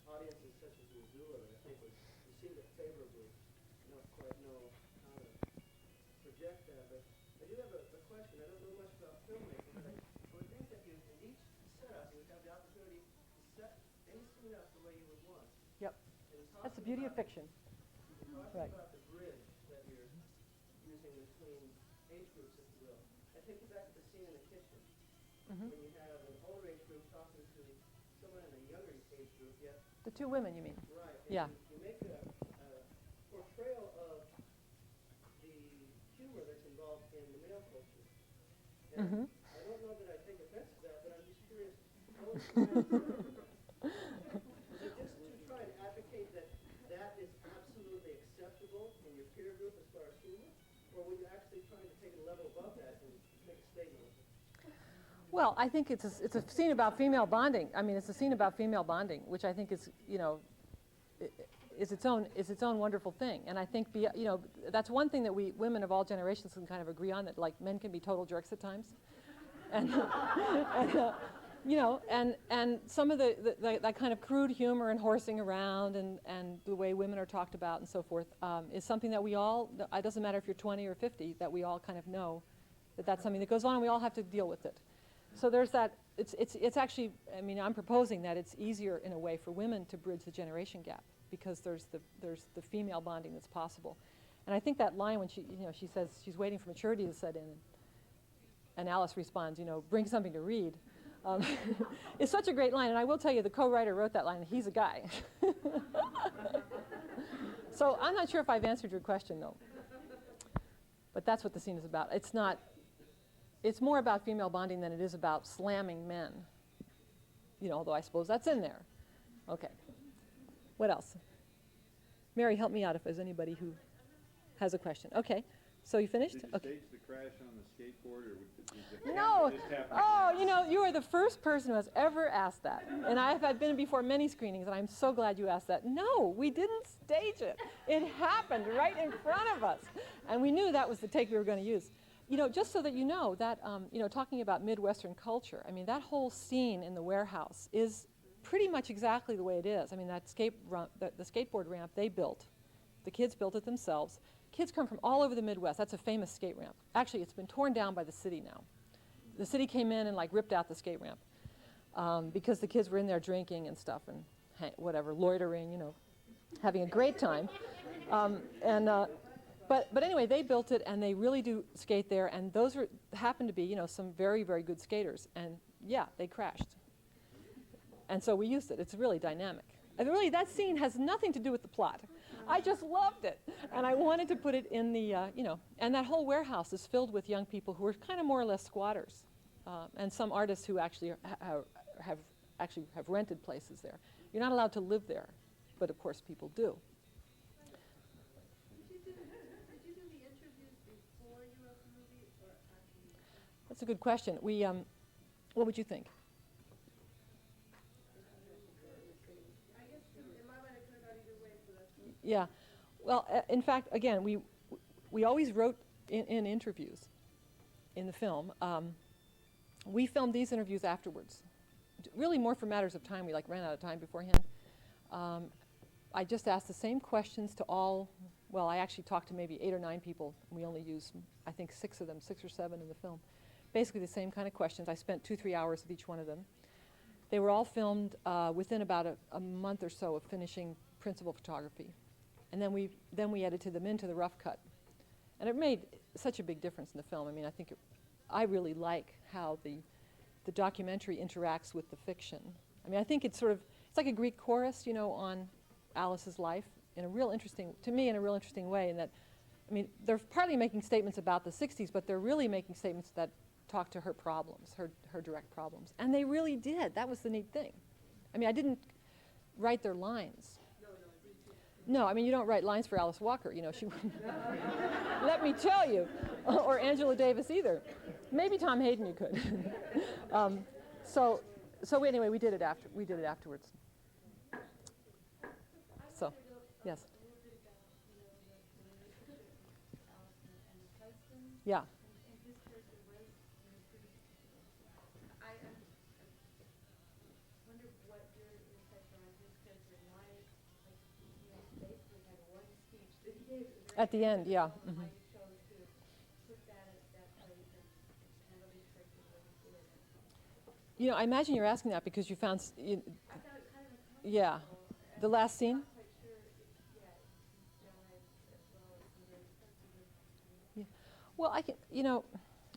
audiences such as Missoula that I think would receive it favorably. I don't quite know how to project that, but I do have a question. I don't know much about filmmaking, but I would think that in each setup you would have the opportunity to set any scene up the way you would want. Yep. And That's the beauty of fiction. talking Right. about the bridge that you're using between age groups, if you will. I take you back to the scene in the kitchen when you have an older age group talking to someone in a younger age group, yet The two women, you mean? right. And Yeah. you make a portrayal of the humor that's involved in the male culture. And I don't know that I take offense to that, but I'm just curious how was it trying was it just to try and advocate that is absolutely acceptable in your peer group as far as humor? Or were you actually trying to take it a level above that and make a statement with it? Well, I think it's a scene about female bonding. I mean, it's a scene about female bonding, which I think is, you know, is its own wonderful thing. And I think, you know, that's one thing that we women of all generations can kind of agree on, that like men can be total jerks at times, and, you know, and some of that kind of crude humor and horsing around and the way women are talked about and so forth is something that we all. It doesn't matter if you're 20 or 50, that we all kind of know that that's something that goes on, and we all have to deal with it. So there's that. It's actually. I mean, I'm proposing that it's easier in a way for women to bridge the generation gap, because there's the female bonding that's possible. And I think that line when she says she's waiting for maturity to set in, and Alice responds, you know, bring something to read, is such a great line. And I will tell you, the co-writer wrote that line, and he's a guy. So I'm not sure if I've answered your question, though. But that's what the scene is about. It's not. It's more about female bonding than it is about slamming men. You know, although I suppose that's in there. Okay. What else? Mary, help me out if there's anybody who has a question. Okay. So you finished? Did you Okay. stage the crash on the skateboard, or did the No. just happen? Oh, you know, you are the first person who has ever asked that. And I've been before many screenings, and I'm so glad you asked that. No, we didn't stage it. It happened right in front of us. And we knew that was the take we were going to use. You know, just so that you know, that, you know, talking about Midwestern culture, I mean, that whole scene in the warehouse is pretty much exactly the way it is. I mean, that the skateboard ramp they built, the kids built it themselves. Kids come from all over the Midwest. That's a famous skate ramp. Actually, it's been torn down by the city now. The city came in and like ripped out the skate ramp because the kids were in there drinking and stuff and whatever, loitering, you know, having a great time. But anyway, they built it, and they really do skate there, and those happen to be, you know, some very, very good skaters, and yeah, they crashed. And so we used it. It's really dynamic. And really, that scene has nothing to do with the plot. I just loved it, and I wanted to put it in the, you know, and that whole warehouse is filled with young people who are kind of more or less squatters, and some artists who actually have rented places there. You're not allowed to live there, but of course people do. That's a good question. What would you think? Yeah. Well, in fact, again, we always wrote in interviews. in the film. We filmed these interviews afterwards. Really more for matters of time. We like ran out of time beforehand. I just asked the same questions to all, well, I actually talked to maybe 8 or 9 people. We only used, I think, 6 of them, 6 or 7 in the film. Basically the same kind of questions. I spent 2-3 hours with each one of them. They were all filmed within about a month or so of finishing principal photography. And then we edited them into the rough cut. And it made such a big difference in the film. I mean, I really like how the documentary interacts with the fiction. I mean, I think it's like a Greek chorus, you know, on Alice's life in a real interesting way, in that, I mean, they're partly making statements about the 60s, but they're really making statements that talk to her problems, her direct problems. And they really did. That was the neat thing. I mean, I didn't write their lines. No, I mean, you don't write lines for Alice Walker, you know, she wouldn't. Let me tell you. Or Angela Davis either. Maybe Tom Hayden you could. So anyway, we did it afterwards. So, yes. Yeah. At the end, yeah. Mm-hmm. You know, I imagine you're asking that because you found, yeah, the last scene. Yeah. Well, you know,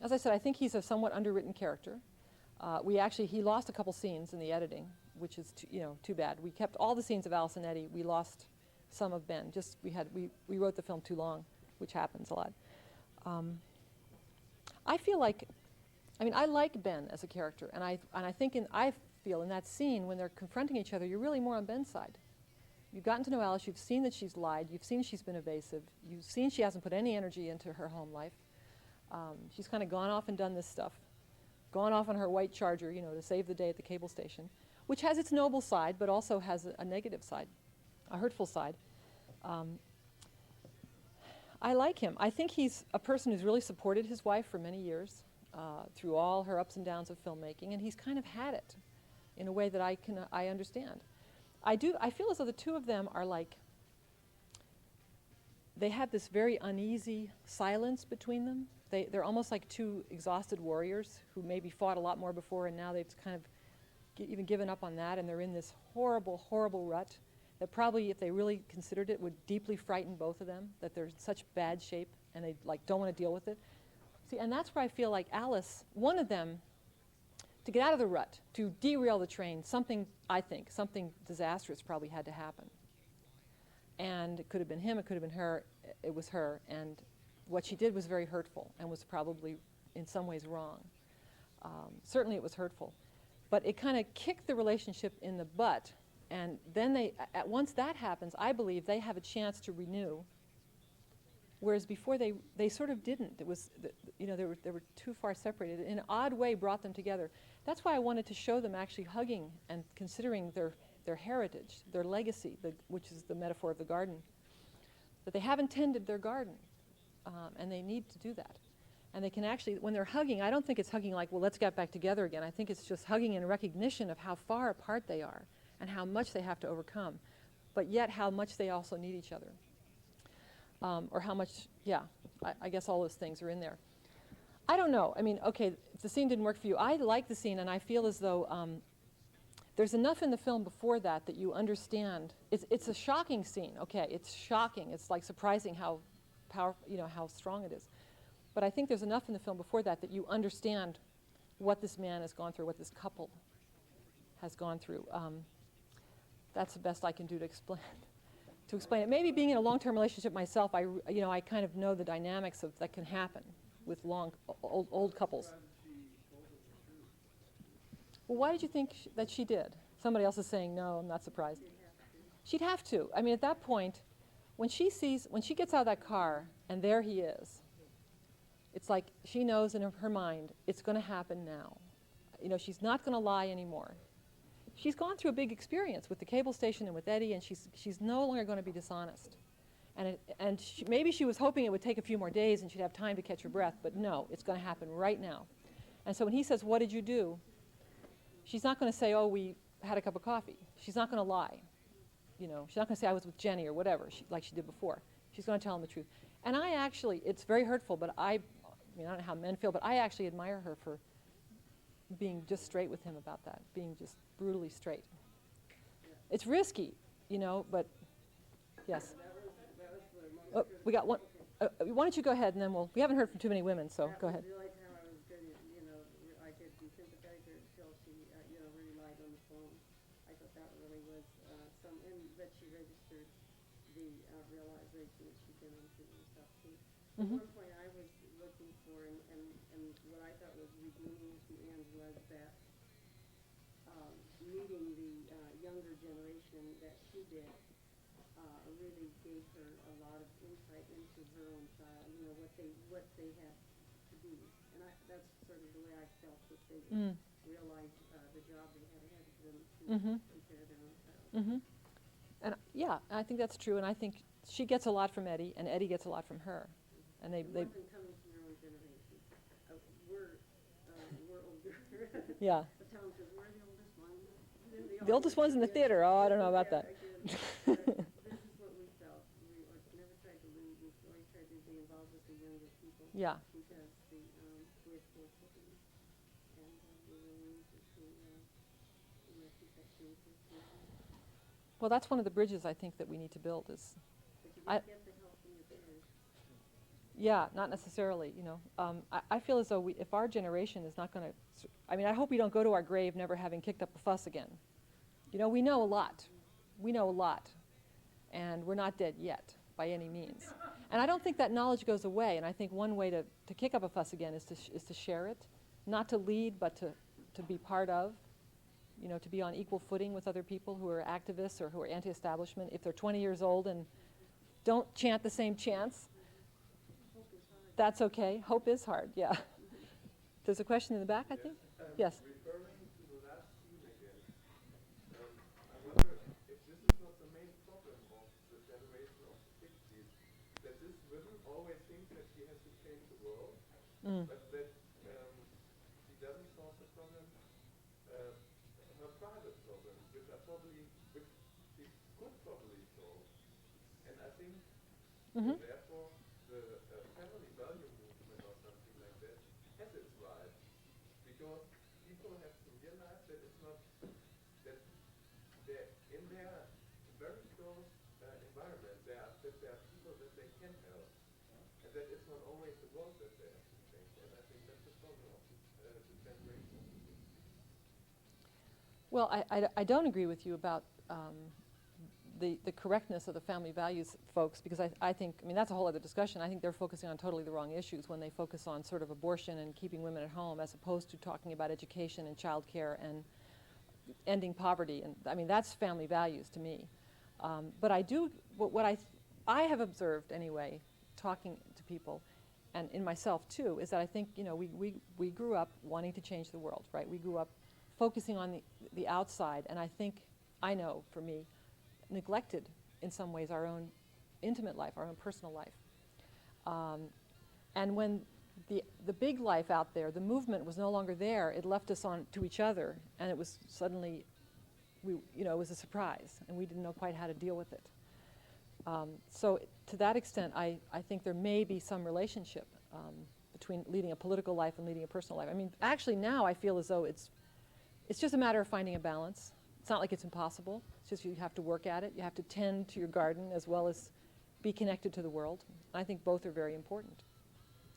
as I said, I think he's a somewhat underwritten character. He lost a couple scenes in the editing, which is, too bad. We kept all the scenes of Alice and Eddie. We lost some of Ben. We wrote the film too long, which happens a lot. I feel like, I mean, I like Ben as a character, and I feel in that scene when they're confronting each other, you're really more on Ben's side. You've gotten to know Alice. You've seen that she's lied. You've seen she's been evasive. You've seen she hasn't put any energy into her home life. She's kind of gone off and done this stuff, gone off on her white Charger, to save the day at the cable station, which has its noble side, but also has a negative side, a hurtful side. I like him. I think he's a person who's really supported his wife for many years through all her ups and downs of filmmaking, and he's kind of had it in a way that I understand. I feel as though the two of them are like, they have this very uneasy silence between them. They're almost like two exhausted warriors who maybe fought a lot more before, and now they've kind of even given up on that, and they're in this horrible, horrible rut that probably, if they really considered it, would deeply frighten both of them, that they're in such bad shape and they don't want to deal with it. See, and that's where I feel like Alice, one of them, to get out of the rut, to derail the train, something disastrous probably had to happen. And it could have been him, it could have been her, it was her, and what she did was very hurtful and was probably in some ways wrong. Certainly it was hurtful. But it kind of kicked the relationship in the butt, and then once that happens, I believe they have a chance to renew, whereas before they sort of didn't. It was, they were too far separated. In an odd way brought them together. That's why I wanted to show them actually hugging and considering their heritage, their legacy, which is the metaphor of the garden, that they haven't tended their garden, and they need to do that. And they can actually, when they're hugging, I don't think it's hugging like, well, let's get back together again. I think it's just hugging in recognition of how far apart they are and how much they have to overcome, but yet how much they also need each other. Or how much, I guess all those things are in there. I don't know. I mean, okay, if the scene didn't work for you, I like the scene, and I feel as though there's enough in the film before that you understand. It's a shocking scene, okay, it's shocking. It's like surprising how powerful, how strong it is. But I think there's enough in the film before that you understand what this man has gone through, what this couple has gone through. That's the best I can do to explain it. Maybe being in a long-term relationship myself, I kind of know the dynamics that can happen with old couples. Well, why did you think that she did? Somebody else is saying no. I'm not surprised. She'd have to. I mean, at that point, when she gets out of that car and there he is, it's like she knows in her mind it's going to happen now. She's not going to lie anymore. She's gone through a big experience with the cable station and with Eddie, and she's no longer going to be dishonest. And maybe she was hoping it would take a few more days and she'd have time to catch her breath, but no, it's going to happen right now. And so when he says, what did you do? She's not going to say, oh, we had a cup of coffee. She's not going to lie. You know, she's not going to say I was with Jenny or whatever, like she did before. She's going to tell him the truth. And I actually, it's very hurtful, but I don't know how men feel, but I actually admire her for being just straight with him about that, being just brutally straight. It's risky, you know, but yes. Oh, we got one. Why don't you go ahead and then we haven't heard from too many women, so go ahead. I liked how I was good at, I could be sympathetic until she, really lied on the phone. I thought that really was and that she registered the realization that she'd been on treatment and stuff too. At one point I was looking for, and what I thought was redeeming at the end was that meeting the younger generation that she did really gave her a lot of insight into her own child, what they had to be. And that's sort of the way I felt that they realized the job they had ahead of them to prepare their own child. And yeah, I think that's true, and I think she gets a lot from Eddie, and Eddie gets a lot from her. And they It wasn't coming from your own generation. We're older. Yeah. The town says, we're the oldest ones. The oldest one's in the theater. Oh, I don't know about that. This is what we felt. We never tried to lead. We always tried to be involved with the younger people. Yeah. Because we had 4 children. And we were willing to keep that communication. Well, that's one of the bridges I think that we need to build is. But you didn't get the help from your parents. Yeah, not necessarily, I feel as though if our generation is not going to, I hope we don't go to our grave never having kicked up a fuss again. We know a lot. We know a lot. And we're not dead yet, by any means. And I don't think that knowledge goes away. And I think one way to kick up a fuss again is to share it, not to lead, but to be part of, to be on equal footing with other people who are activists or who are anti-establishment. If they're 20 years old and don't chant the same chants, that's okay. Hope is hard, yeah. There's a question in the back, I think? Yes. Referring to the last scene again, I wonder if this is not the main problem of the generation of the 60s, that this woman always thinks that she has to change the world, but that she doesn't solve the problem, her private problems, which she could probably solve. And I think, therefore, the family value movement or something like that has its right, because people have to realize that it's not that they're in their very close environment. There are people that they can help, and that it's not always the world that they have to change. And I think that's the problem of the generation. Well, I don't agree with you about the correctness of the family values folks, because I think, that's a whole other discussion. I think they're focusing on totally the wrong issues when they focus on sort of abortion and keeping women at home, as opposed to talking about education and childcare and ending poverty. And that's family values to me. But I do, what I have observed anyway, talking to people, and in myself too, is that I think, we grew up wanting to change the world, right? We grew up focusing on the outside, and I know for me, neglected in some ways our own intimate life, our own personal life. And when the big life out there, the movement was no longer there, it left us on to each other, and it was suddenly, it was a surprise, and we didn't know quite how to deal with it. So to that extent, I think there may be some relationship between leading a political life and leading a personal life. Actually now I feel as though it's just a matter of finding a balance. It's not like it's impossible. It's just you have to work at it. You have to tend to your garden as well as be connected to the world. I think both are very important.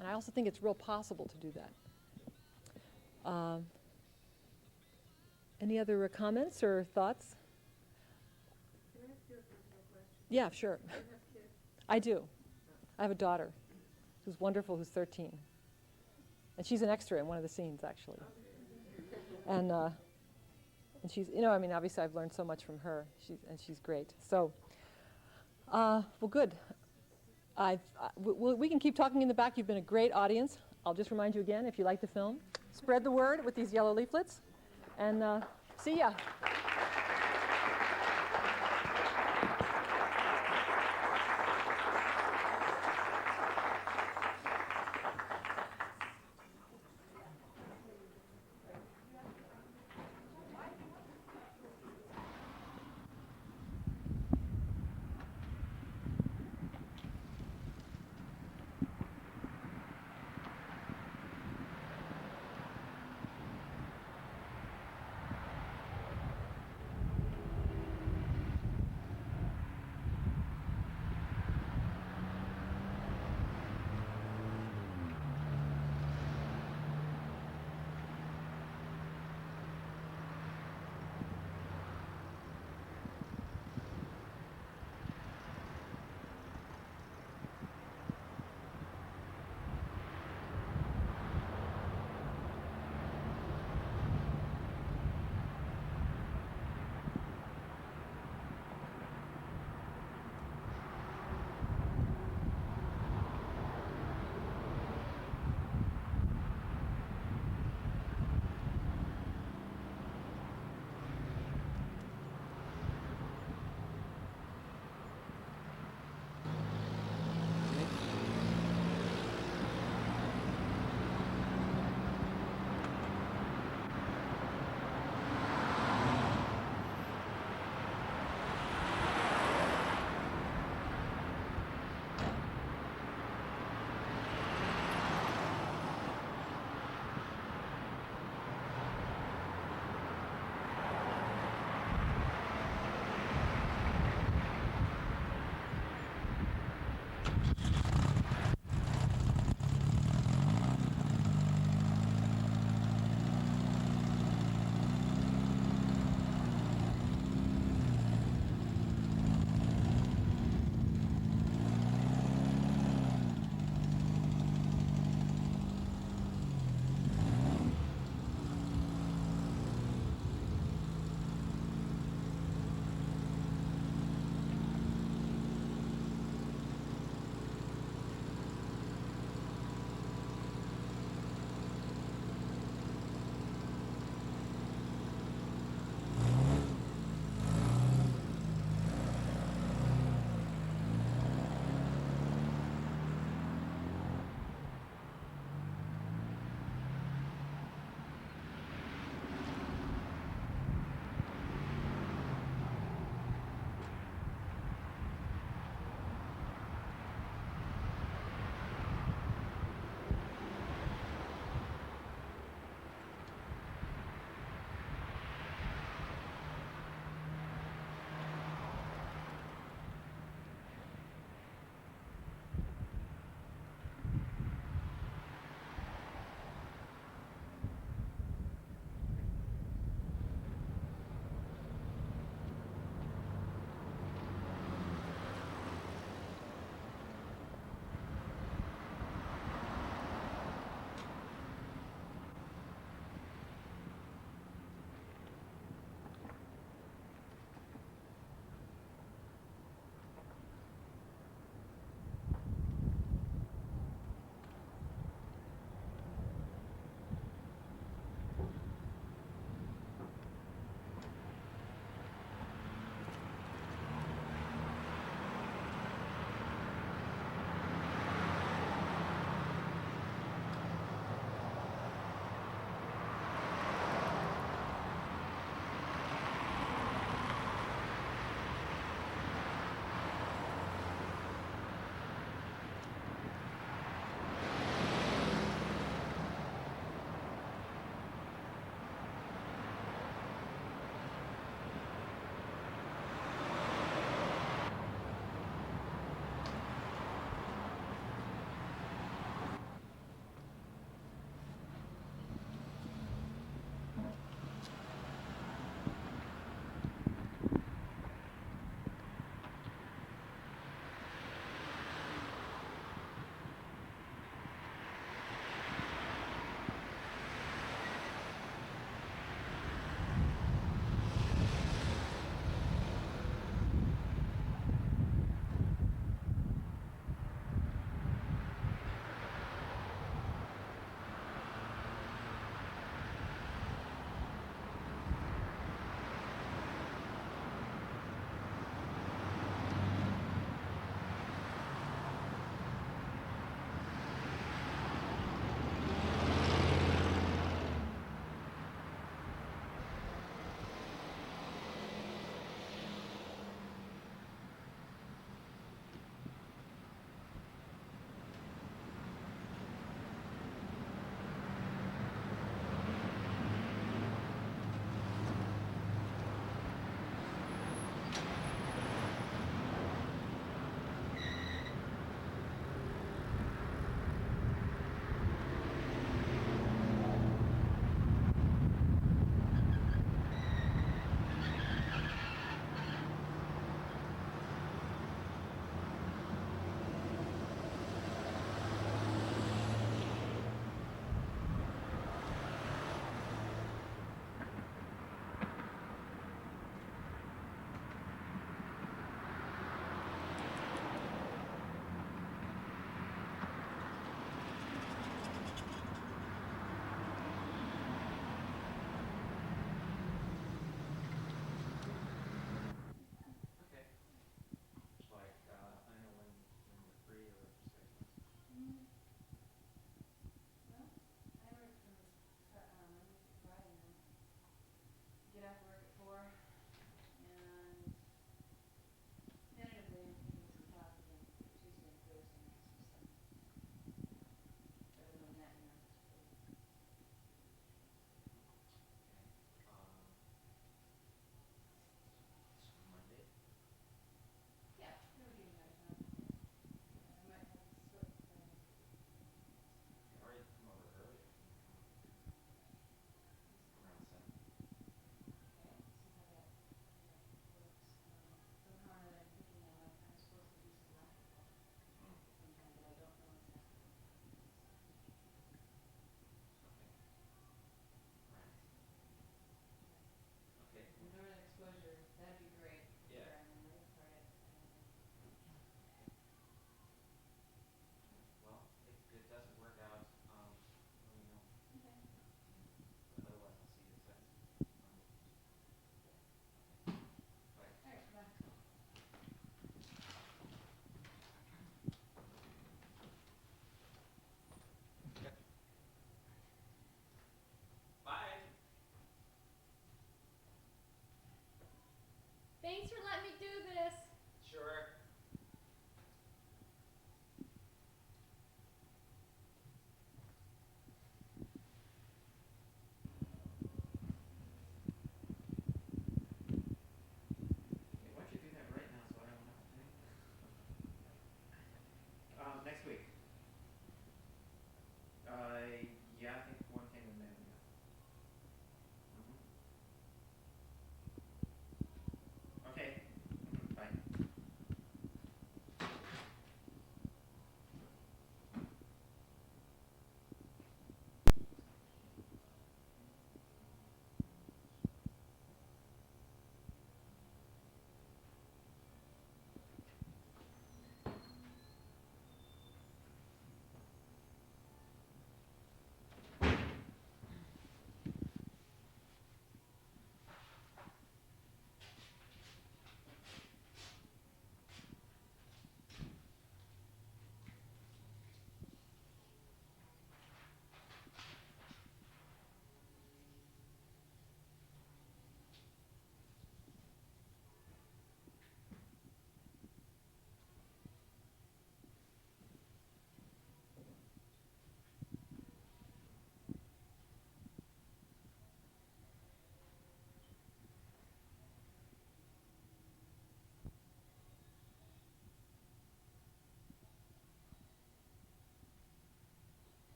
And I also think it's real possible to do that. Any other comments or thoughts? Can I ask you a personal question? Yeah, sure. Do you have kids? I do. I have a daughter who's wonderful, who's 13. And she's an extra in one of the scenes, actually. And she's, obviously I've learned so much from her, she's great. So, well, good. We can keep talking in the back. You've been a great audience. I'll just remind you again, if you like the film, spread the word with these yellow leaflets, and see ya.